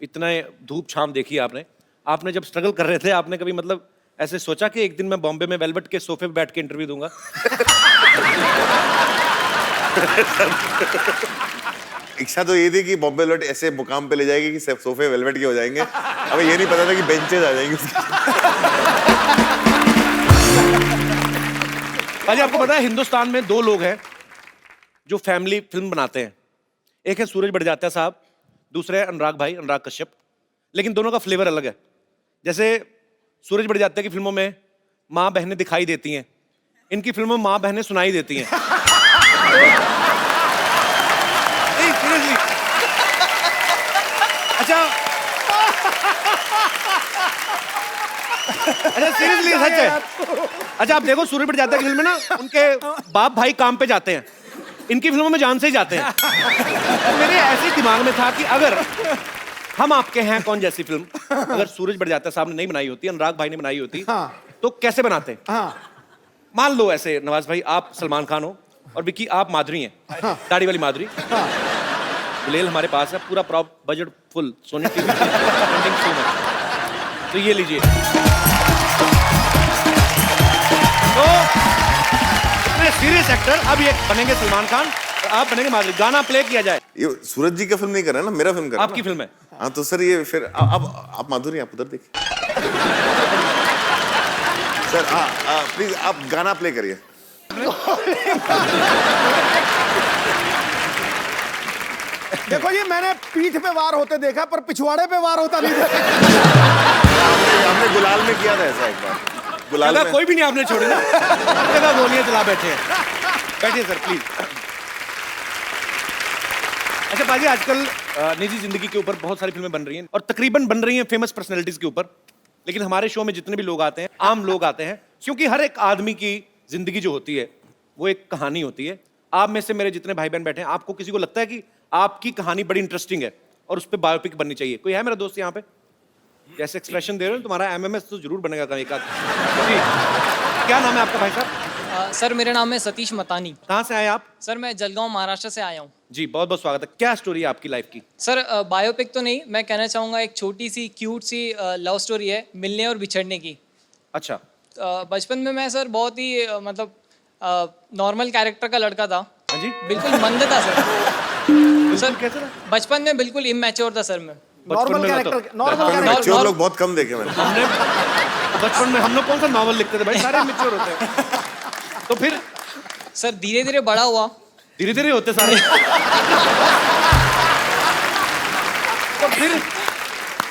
इतना धूप छाम देखी आपने। आपने जब स्ट्रगल कर रहे थे, आपने कभी मतलब ऐसे सोचा कि एक दिन मैं बॉम्बे में वेलवेट के सोफे पे बैठ के इंटरव्यू दूंगा? इच्छा तो ये थी कि बॉम्बे वेलवेट ऐसे मुकाम पे ले जाएगी कि सब सोफे वेलवेट के हो जाएंगे। हमें ये नहीं पता था कि बेंचेस आ जाएंगे उसकी। भाजी, आपको पता है हिंदुस्तान में 2 लोग हैं जो फैमिली फिल्म बनाते हैं। एक है सूरज बड़जात्या साहब, दूसरे है अनुराग भाई, अनुराग कश्यप। लेकिन दोनों का फ्लेवर अलग है। जैसे सूरज बड़जात्या की फिल्मों में माँ बहनें दिखाई देती हैं, इनकी फिल्मों में माँ बहनें सुनाई देती हैं। नहीं, सीरियसली। अच्छा सीरियसली सच है। अच्छा, आप देखो सूरज बड़जात्या की फिल्म में ना उनके बाप भाई काम पे जाते हैं, इनकी फिल्मों में जान से ही जाते हैं। तो मेरे ऐसे दिमाग में था कि अगर हम आपके हैं कौन जैसी फिल्म अगर सूरज बड़जात्या साहब ने नहीं बनाई होती, अनुराग भाई ने बनाई होती, तो कैसे बनाते? मान लो ऐसे नवाज भाई आप सलमान खान हो और विक्की आप माधुरी हैं, दाढ़ी वाली माधुरी। गुलेल हमारे पास है, पूरा prop budget full, Sony TV trending show में। तो ये लीजिए। तो इतने सीरियस एक्टर अब ये बनेंगे सलमान खान और आप बनेंगे माधुरी। गाना प्ले किया जाए। ये सूरज जी का फिल्म नहीं कर रहे हैं ना, मेरा फिल्म कर रहे हैं। आपकी फिल्म है। हाँ तो सर ये फिर अब आप माधुरी, आप उधर देखिए। सर प्लीज आप गाना प्ले करिए। देखो ये मैंने पीठ पे वार होते देखा, पर पिछवाड़े पे वार होता नहीं देखा। हमने गुलाल में किया था ऐसा एक बार। गुलाल में कोई भी नहीं आपने छोड़ी ना, गोलियां चला बैठे हैं। बैठिए सर प्लीज। अच्छा बाजी, आजकल निजी जिंदगी के ऊपर बहुत सारी फिल्में बन रही हैं और तकरीबन बन रही हैं फेमस पर्सनैलिटीज के ऊपर। लेकिन हमारे शो में जितने भी लोग आते हैं, आम लोग आते हैं, क्योंकि हर एक आदमी की जिंदगी जो होती है वो एक कहानी होती है। आप में से मेरे जितने भाई बहन बैठे हैं, आपको किसी को लगता है कि आपकी कहानी बड़ी इंटरेस्टिंग है और उस पर बायोपिक बननी चाहिए? कोई है मेरा दोस्त यहाँ पे? जैसे एक्सप्रेशन दे रहे हो, तुम्हारा एमएमएस तो जरूर बनेगा कहीं का। क्या नाम है आपका भाई साहब? सर मेरा नाम है सतीश मतानी। कहाँ से आए आप? सर मैं जलगांव महाराष्ट्र से आया हूँ। जी बहुत बहुत स्वागत है। क्या स्टोरी है आपकी लाइफ की? सर बायोपिक तो नहीं, मैं कहना चाहूँगा एक छोटी सी क्यूट सी लव स्टोरी है, मिलने और बिछड़ने की। अच्छा। बचपन में मैं सर बहुत ही मतलब नॉर्मल कैरेक्टर का लड़का था। हाँ जी? बिल्कुल मंद था सर। सर कैसे था? बचपन में बिल्कुल इमैच्योर था सर मैं। नॉर्मल कैरेक्टर, मैच्योर लोग बहुत कम देखे मैंने। हमने बचपन में हम लोग कौन सा नॉवल लिखते थे भाई, सारे मैच्योर होते हैं। तो फिर सर धीरे धीरे बड़ा हुआ। धीरे धीरे होते सारे। तो फिर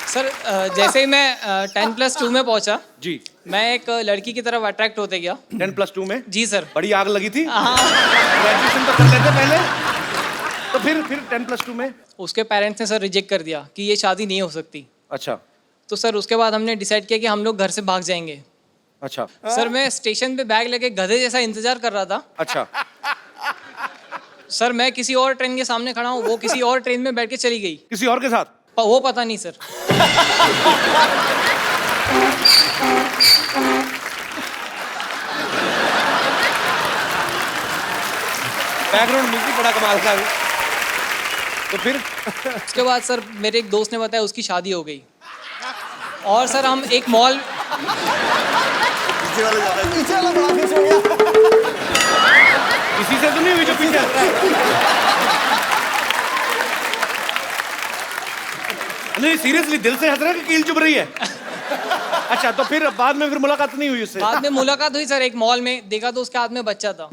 सर जैसे ही मैं 10+2 में पहुंचा जी, मैं एक लड़की की तरफ अट्रैक्ट होते गया। 10+2 में? जी सर। बड़ी आग लगी थी। हाँ। ग्रेजुएशन तो कर लेते पहले। तो फिर 10+2 में उसके पेरेंट्स ने सर रिजेक्ट कर दिया कि ये शादी नहीं हो सकती। अच्छा। तो सर उसके बाद हमने डिसाइड किया कि हम लोग घर से भाग जाएंगे। अच्छा। सर मैं स्टेशन पे बैग लेके गधे जैसा इंतजार कर रहा था। अच्छा। सर मैं किसी और ट्रेन के सामने खड़ा हूँ, वो किसी और ट्रेन में बैठ के चली गई। किसी और के साथ? वो पता नहीं सर। बैकग्राउंड म्यूजिक बड़ा कमाल का है। तो फिर उसके बाद सर मेरे एक दोस्त ने बताया उसकी शादी हो गई। और सर हम एक मॉल पीछे वाला बड़ा खुश हो गया। किसी से तो नहीं हुई जो पीछे हंस रहा है? नहीं सीरियसली दिल से हंस रहा है कि कील चुभ रही है? अच्छा तो फिर बाद में फिर मुलाकात नहीं हुई उससे? बाद में मुलाकात हुई सर, एक मॉल में देखा तो उसके हाथ में बच्चा था।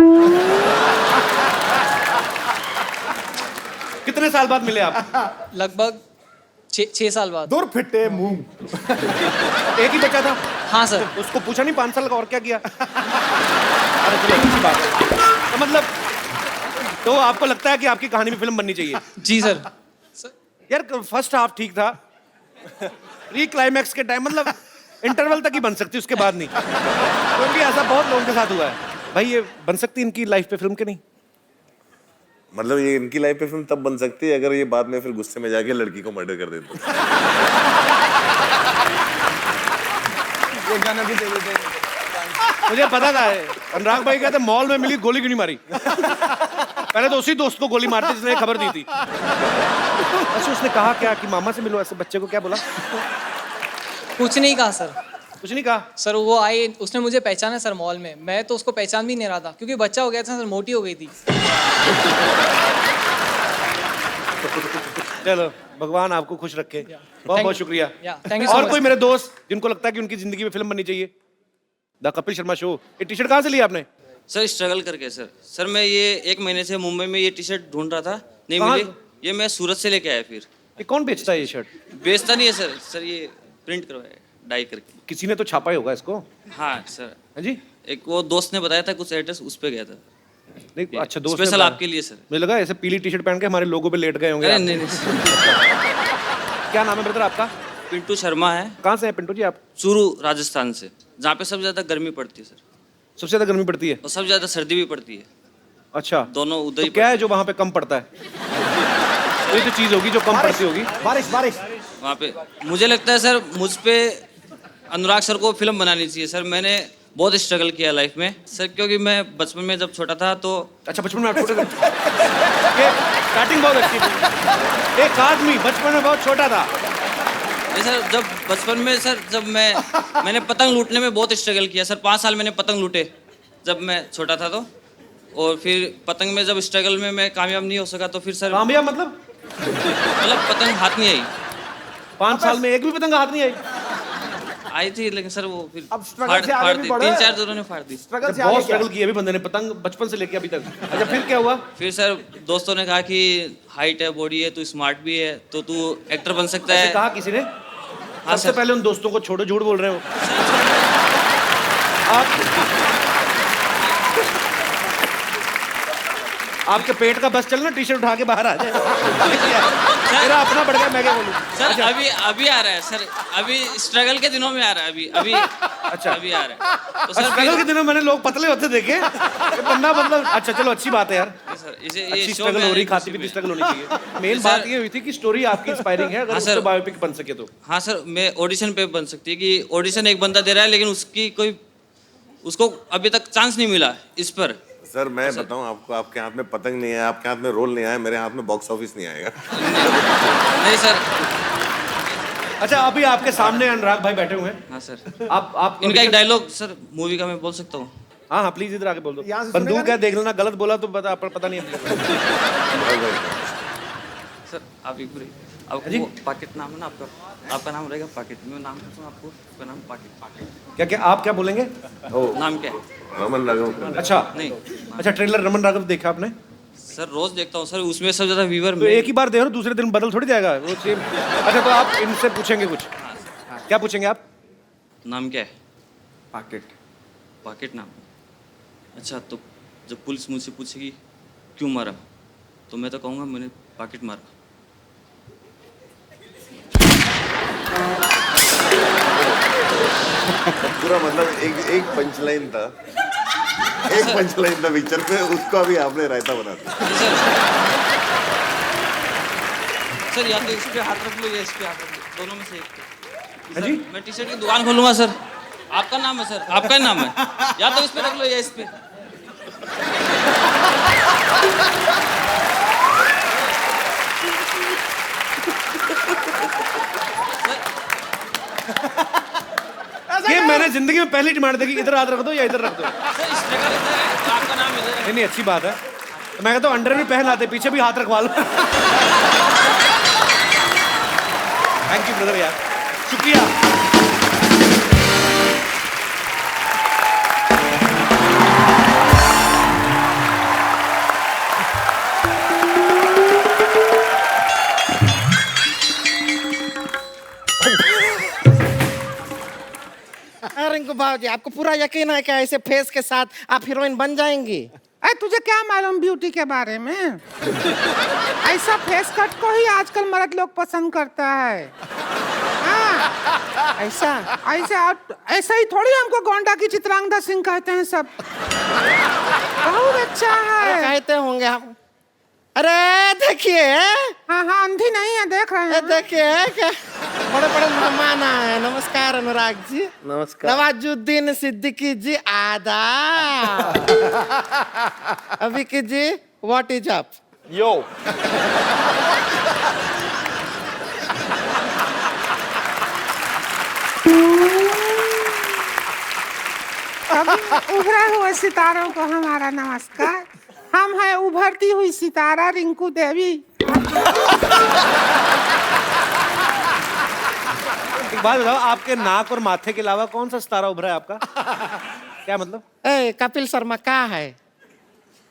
कितने साल बाद मिले आप? लगभग 6 साल बाद। दूर फिटे मुंह। एक ही बच्चा था? हाँ सर। उसको पूछा नहीं 5 साल का और क्या किया? अरे चलो अच्छी बात है। तो मतलब तो आपको लगता है कि आपकी कहानी में फिल्म बननी चाहिए? जी सर। यार फर्स्ट हाफ ठीक था, प्री क्लाइमैक्स के टाइम मतलब इंटरवल तक ही बन सकती, उसके बाद नहीं। क्योंकि ऐसा बहुत लोगों के साथ हुआ है। भाई ये बन सकती इनकी लाइफ पे फिल्म के नहीं? मतलब ये इनकी लाइफ पे फिल्म तब बन सकती है अगर ये बाद में फिर गुस्से में जाके लड़की को मर्डर कर देते। ये गाना भी दे देते। मुझे पता था अनुराग भाई कहते मॉल में मिली गोली क्यों नहीं मारी। पहले तो उसी दोस्त को गोली मारती जिसने खबर दी थी। अच्छा उसने कहा क्या कि मामा से मिलो, ऐसे बच्चे को क्या बोला? कुछ नहीं कहा सर। कुछ नहीं कहा सर वो आई, उसने मुझे पहचाना सर मॉल में, मैं तो उसको पहचान भी नहीं रहा था क्योंकि बच्चा हो गया था सर, मोटी हो गई थी। चलो भगवान आपको खुश रखे। बहुत बहुत शुक्रिया। thank you so और much. कोई मेरे दोस्त जिनको लगता है कि उनकी जिंदगी में फिल्म बननी चाहिए? The Kapil Sharma show. ये टी शर्ट कहाँ से लिया आपने? सर स्ट्रगल करके सर मैं ये 1 महीने से मुंबई में ये टी शर्ट ढूंढ रहा था, नहीं कहाँ? मिली, ये मैं सूरत से लेके आया। फिर ये कौन बेचता है ये शर्ट? बेचता नहीं है सर ये प्रिंट करवाया डाई करके। किसी ने तो छापा ही होगा इसको। हाँ सर। हाँ जी। एक वो दोस्त ने बताया था कुछ एड्रेस, उस पे गया था। नहीं अच्छा दोस्त ने स्पेशल बताया। आपके लिए सर। मुझे लगा ऐसे पीली टी शर्ट पहन के हमारे लोगों पे लेट गए होंगे। अरे आप। नहीं क्या नाम है ब्रदर आपका? पिंटू शर्मा है। कहाँ से हैं पिंटू जी आप? चूरू राजस्थान से, जहाँ पे सबसे ज्यादा गर्मी पड़ती है सर। सबसे ज्यादा गर्मी पड़ती है और सबसे ज्यादा सर्दी भी पड़ती है। अच्छा दोनों उधर ही तो क्या है जो वहाँ पे कम पड़ता है? ये तो चीज होगी जो कम पड़ती होगी। बारिश बारिश। वहाँ पे मुझे लगता है सर मुझ पे अनुराग सर को फिल्म बनानी चाहिए सर। मैंने बहुत स्ट्रगल किया लाइफ में सर, क्योंकि मैं बचपन में जब छोटा था तो। अच्छा बचपन में आप छोटे थे? स्टार्टिंग बहुत अच्छी थी। एक आदमी बचपन में बहुत छोटा था। नहीं सर, जब बचपन में सर जब मैंने पतंग लूटने में बहुत स्ट्रगल किया सर। 5 साल मैंने पतंग लूटे जब मैं छोटा था तो। और फिर पतंग में जब स्ट्रगल में मैं कामयाब नहीं हो सका तो फिर सर। कामयाब मतलब पतंग हाथ नहीं आई। 5 साल में एक भी पतंग हाथ नहीं आई? आई थी लेकिन सर वो फिर अब struggle से आगे भी बढ़े। 3-4 जोरों ने फाड़ दी। बहुत स्ट्रगल किया अभी बंदे ने पतंग बचपन से लेके अभी तक। अच्छा फिर क्या हुआ? फिर सर दोस्तों ने कहा कि हाइट है, बॉडी है, तू स्मार्ट भी है तो तू एक्टर बन सकता है। ऐसे कहा किसी ने? हाँ सबसे पहले उन दोस्तों को छोड़ो, झूठ बोल रहे हो आपके पेट का बस चलना, टी शर्ट उठा के बाहर आ जाए। मेरा अपना बढ़ गया, मैं क्या बोलूं? सर अभी आ रहा है सर, अभी स्ट्रगल के दिनों में आ रहा है अभी। अच्छा अभी आ रहा है तो सर स्ट्रगल के दिनों मैंने लोग पतले होते देखे। ये बंदा मतलब अच्छा चलो अच्छी बात है यार। सर इसे ये अच्छी शो स्ट्रगल में हो रही, आने खाती की पीती स्ट्रगल होनी चाहिए। मेन सर- बात ये हुई थी कि स्टोरी आपकी इंस्पायरिंग है, अगर हाँ उससे सर। बायोपिक बन सके तो। हाँ सर, मैं ऑडिशन पे बन सकती है कि ऑडिशन एक बंदा दे रहा है लेकिन उसको अभी तक चांस नहीं मिला इस पर। सर मैं बताऊं आपको, आपके हाथ में पतंग नहीं है, आपके हाथ में रोल नहीं आया, मेरे हाथ में बॉक्स ऑफिस नहीं आएगा। नहीं सर। अच्छा अभी आपके सामने अनुराग भाई बैठे हुए हैं। हाँ सर। आप इनका एक डायलॉग सर मूवी का मैं बोल सकता हूँ? हाँ हाँ प्लीज इधर आके बोल दो। यहाँ से बंदूक सुनेगा है, देख लेना, गलत बोला तो पता नहीं है। सर आप एक आपको पाकेट नाम है ना आपका नाम रहेगा पाकेट। मैं नाम करता हूँ आपका नाम पाकेट। क्या आप क्या बोलेंगे? नाम क्या है? रमन राघव। अच्छा नहीं अच्छा ट्रेलर रमन राघव देखा आपने? सर रोज देखता हूँ सर, उसमें सबसे ज्यादा व्यूअर तो एक ही बार देखो, दूसरे दिन बदल थोड़ी जाएगा वो सेम। अच्छा तो आप इनसे पूछेंगे कुछ? क्या पूछेंगे आप? नाम क्या है? पाकेट नाम। अच्छा तो जब पुलिस मुझसे पूछेगी क्यों मारा तो मैं तो कहूँगा मैंने पाकेट मारा। पूरा मतलब एक पंचलाइन था, एक पंचलाइन था पिक्चर में, उसको अभी आपने रायता बना दिया। सर या तो इस पे हाथ रख लो या इस पे हाथ रख लो, दोनों में से एक पे। हाँ जी? मैं टी शर्ट की दुकान खोलूंगा सर। आपका नाम है सर, आपका ही नाम है, या तो इस पे रख लो या इस पे। ये मैंने जिंदगी में पहली डिमांड देखी, इधर हाथ रख दो या इधर रख दो। सर स्ट्रगल इधर है तो आपका नाम इधर है। नहीं अच्छी बात है। मैं कहता हूँ अंडर भी पहन आते, पीछे भी हाथ रखवा लो। थैंक यू ब्रदर यार, शुक्रिया। रिंकू बाबूजी, आपको पूरा यकीन है क्या ऐसे फेस के साथ आप हीरोइन बन जाएंगी? अरे तुझे क्या मालूम ब्यूटी के बारे में? ऐसा फेस कट को ही आजकल मर्द लोग पसंद करता है। हाँ, ऐसा ऐसा ही थोड़ी हमको गोंडा की चित्रांगदा सिंह कहते हैं सब। बहुत अच्छा है। कहते होंगे हम। अरे देखिए, हाँ हाँ अंधी नहीं है, देख रहे हैं। देखिए क्या बड़े बड़े मेहमान आए। नमस्कार अनुराग जी। नमस्कार। नवाजुद्दीन सिद्दीकी जी आदाब। अभिकी जी व्हाट इज अप? यो उभरे हुए सितारों को हमारा नमस्कार। हम हैं उभरती हुई सितारा रिंकू देवी। एक बात बताओ, आपके नाक और माथे के अलावा कौन सा सितारा उभरा है आपका? क्या मतलब? ए कपिल शर्मा क्या है?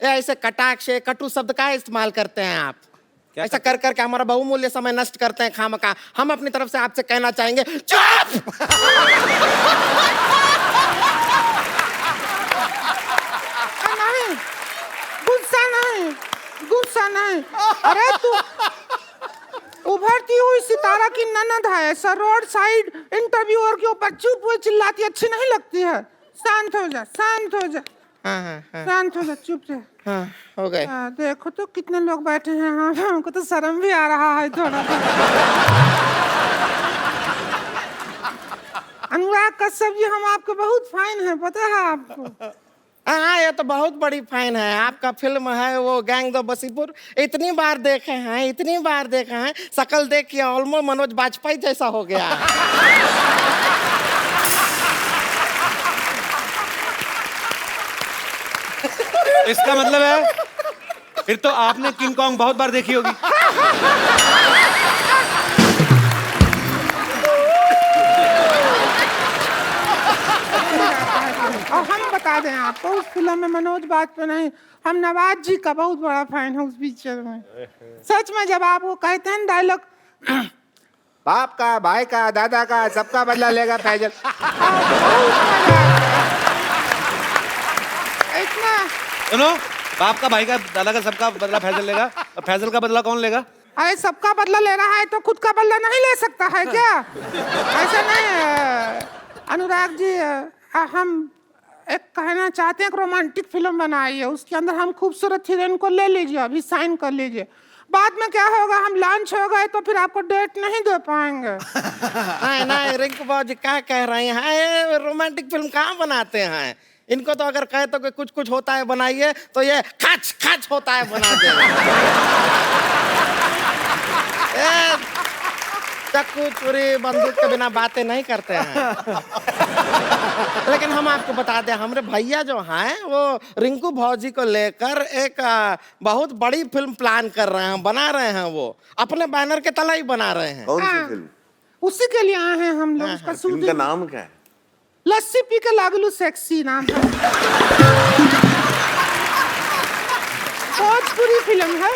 ऐसे कटाक्ष कटु शब्द का इस्तेमाल करते हैं आप? ऐसा कर करके हमारा बहुमूल्य समय नष्ट करते हैं खामखा। हम अपनी तरफ से आपसे कहना चाहेंगे चुप। नहीं, गुस्सा नहीं। अरे तू उभरती हुई सितारा की ननद है, सर रोड साइड इंटरव्यूअर के ऊपर चुप हुए चिल्लाती अच्छी नहीं लगती है। शांत हो जा। शांत हो जा, चुप रह। हाँ, हो गए। देखो तो कितने लोग बैठे हैं। हाँ, हमको तो शर्म भी आ रहा है थोड़ा। अनुराग कश्यप जी, हम आपके बहुत फैन हैं, पता है आपको? हाँ, ये तो बहुत बड़ी फैन है। आपका फिल्म है वो गैंग दो बसीपुर, इतनी बार देखे हैं, शकल देख के ऑलमोस्ट मनोज बाजपेयी जैसा हो गया। इसका मतलब है फिर तो आपने किंग कॉन्ग बहुत बार देखी होगी। और हम बता दें आपको, उस फिल्म में मनोज बाजपेयी नहीं, हम नवाज जी का बहुत बड़ा फैन है उस पिक्चर में। सच में जब आप वो कहते हैं डायलॉग, बाप का, भाई का, दादा का, सबका बदला लेगा फैजल। इतना सुनो, बाप का, भाई का, दादा का, सबका बदला फैजल लेगा। और फैजल का बदला कौन लेगा? अरे सबका बदला ले रहा है तो खुद का बदला नहीं ले सकता है क्या? ऐसा नहीं है अनुराग जी। हम एक कहना चाहते हैं, एक रोमांटिक फिल्म बनाई है, उसके अंदर हम खूबसूरत हीरोइन को ले लीजिए, अभी साइन कर लीजिए। बाद में क्या होगा, हम लॉन्च हो गए तो फिर आपको डेट नहीं दे पाएंगे। नहीं रिंकू बाबू जी क्या कह रहे हैं? रोमांटिक फिल्म कहाँ बनाते हैं? इनको तो अगर कहे तो कुछ कुछ होता है बनाइए, तो ये खच खच होता है बना दे। चक्कू चोरी बंदूक के बिना बातें नहीं करते हैं। लेकिन हम आपको बता दें, हमारे भैया जो हैं वो रिंकू भौजी को लेकर एक बहुत बड़ी फिल्म प्लान कर रहे हैं, बना रहे हैं। वो अपने बैनर के तले ही बना रहे हैं। कौन सी फिल्म? उसी के लिए आए हैं हम लोग। उसका फिल्म का नाम क्या है? लस्सी पी के लागलू सेक्सी नाम है। भोजपुरी फिल्म है,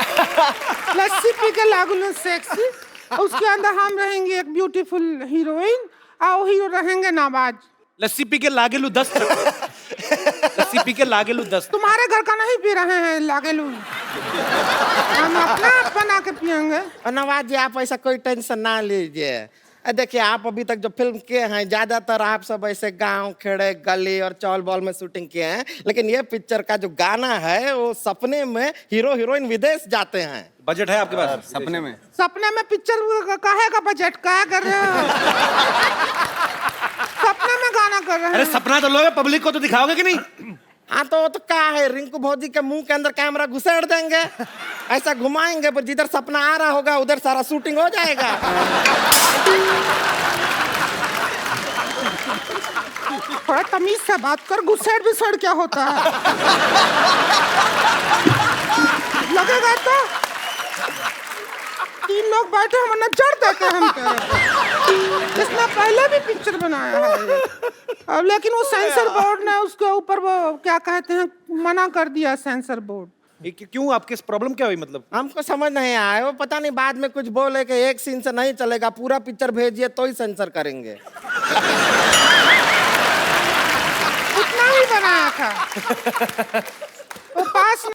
लस्सी पी के लागलू सेक्सी। उसके अंदर हम रहेंगे एक ब्यूटीफुल हीरोइन और हीरो रहेंगे नवाज। लस्सी पी के लागेलू 10। लस्सी पी के लागेलू 10। तुम्हारे घर का नहीं पी रहे हैं लागेलू, हम अपना आप बना के पियेंगे। और नवाज जी आप ऐसा कोई टेंशन ना लीजिए। देखिए, आप अभी तक जो फिल्म किए हैं ज्यादातर आप सब ऐसे गांव खेड़े गली और चौल बॉल में शूटिंग किए हैं, लेकिन ये पिक्चर का जो गाना है वो सपने में हीरो हीरोइन विदेश जाते हैं। बजट है आपके पास? सपने में पिक्चर काहे का बजट क्या कर रहे हो? सपने में गाना कर रहे हैं। अरे सपना तो लोगे, पब्लिक को तो दिखाओगे कि नहीं? हाँ तो क्या है, रिंकू भौजी के मुंह के अंदर कैमरा घुसेड़ देंगे, ऐसा घुमाएंगे, पर जिधर सपना आ रहा होगा उधर सारा शूटिंग हो जाएगा। थोड़ा तमीज से बात कर, घुसेड़ विसेड़ क्या होता है? लगेगा तो 3 लोग बैठे हम नजर देते हम तेरे को। इसने पहले भी पिक्चर बनाया है, अब लेकिन वो सेंसर बोर्ड ने उसके ऊपर वो क्या कहते हैं मना कर दिया, सेंसर बोर्ड। क्यों, आपकी प्रॉब्लम क्या हुई? मतलब हमको समझ नहीं आया, वो पता नहीं बाद में कुछ बोले कि एक सीन से नहीं चलेगा, पूरा पिक्चर भेजिए तो ही सेंसर करेंगे। उतना ही बनाया था।